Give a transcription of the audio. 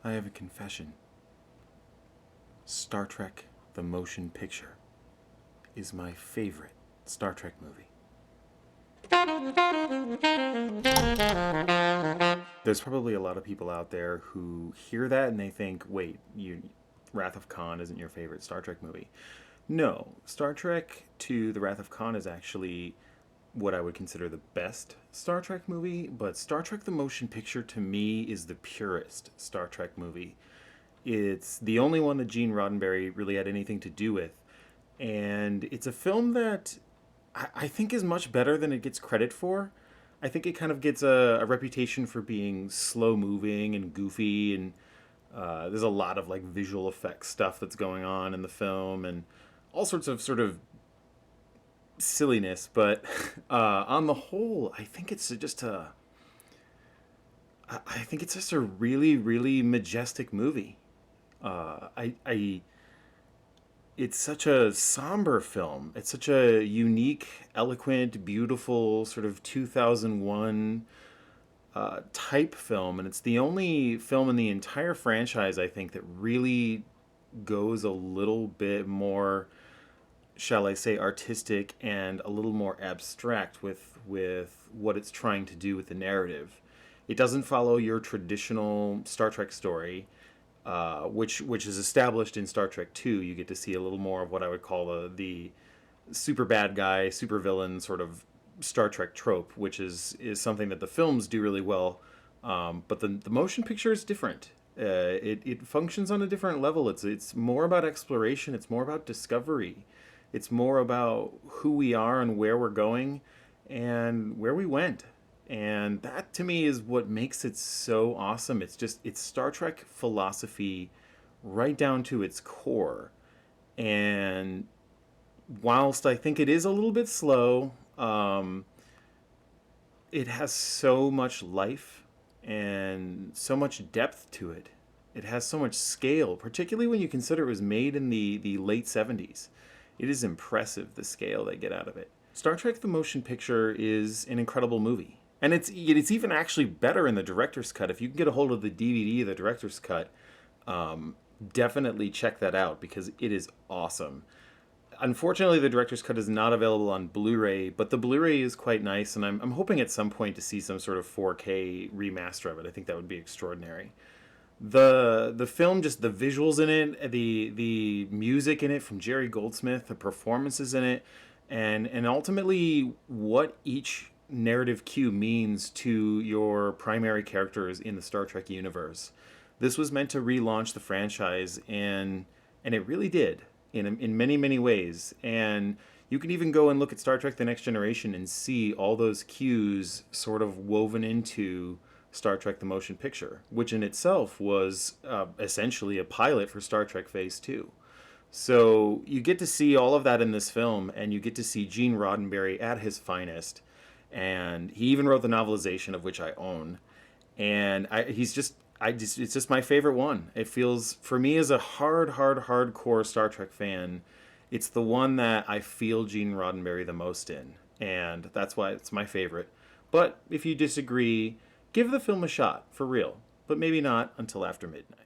I have a confession. Star Trek the Motion Picture is my favorite Star Trek movie. There's probably a lot of people out there who hear that and they think, wait, Wrath of Khan isn't your favorite Star Trek movie. No, Star Trek to The Wrath of Khan is actually what I would consider the best Star Trek movie, but Star Trek the Motion Picture to me is the purest Star Trek movie. It's the only one that Gene Roddenberry really had anything to do with. And it's a film that I think is much better than it gets credit for. I think it kind of gets a reputation for being slow moving and goofy, and there's a lot of like visual effects stuff that's going on in the film, and all sorts of sort of silliness. But on the whole, I think it's just a really really majestic movie. I It's such a somber film. It's such a unique, eloquent, beautiful sort of 2001 type film, and it's the only film in the entire franchise I think that really goes a little bit more, shall I say, artistic and a little more abstract with what it's trying to do with the narrative. It doesn't follow your traditional Star Trek story, which is established in Star Trek 2. You get to see a little more of what I would call the super bad guy, super villain sort of Star Trek trope, which is something that the films do really well. But the motion picture is different. It functions on a different level. It's more about exploration. It's more about discovery. It's more about who we are and where we're going and where we went. And that to me is what makes it so awesome. It's Star Trek philosophy right down to its core. And whilst I think it is a little bit slow, it has so much life and so much depth to it. It has so much scale, particularly when you consider it was made in the late 70s. It is impressive, the scale they get out of it. Star Trek the Motion Picture is an incredible movie. And it's even actually better in the director's cut. If you can get a hold of the DVD of the director's cut, definitely check that out because it is awesome. Unfortunately, the director's cut is not available on Blu-ray, but the Blu-ray is quite nice, and I'm hoping at some point to see some sort of 4K remaster of it. I think that would be extraordinary. The film, just the visuals in it, the music in it from Jerry Goldsmith, the performances in it, and ultimately what each narrative cue means to your primary characters in the Star Trek universe. This was meant to relaunch the franchise, and it really did in many many ways. And you can even go and look at Star Trek: The Next Generation and see all those cues sort of woven into Star Trek: The Motion Picture, which in itself was essentially a pilot for Star Trek Phase 2. So you get to see all of that in this film, and you get to see Gene Roddenberry at his finest. And he even wrote the novelization, of which I own. And it's just my favorite one. It feels, for me as a hardcore Star Trek fan, it's the one that I feel Gene Roddenberry the most in. And that's why it's my favorite. But if you disagree, give the film a shot, for real. But maybe not until after midnight.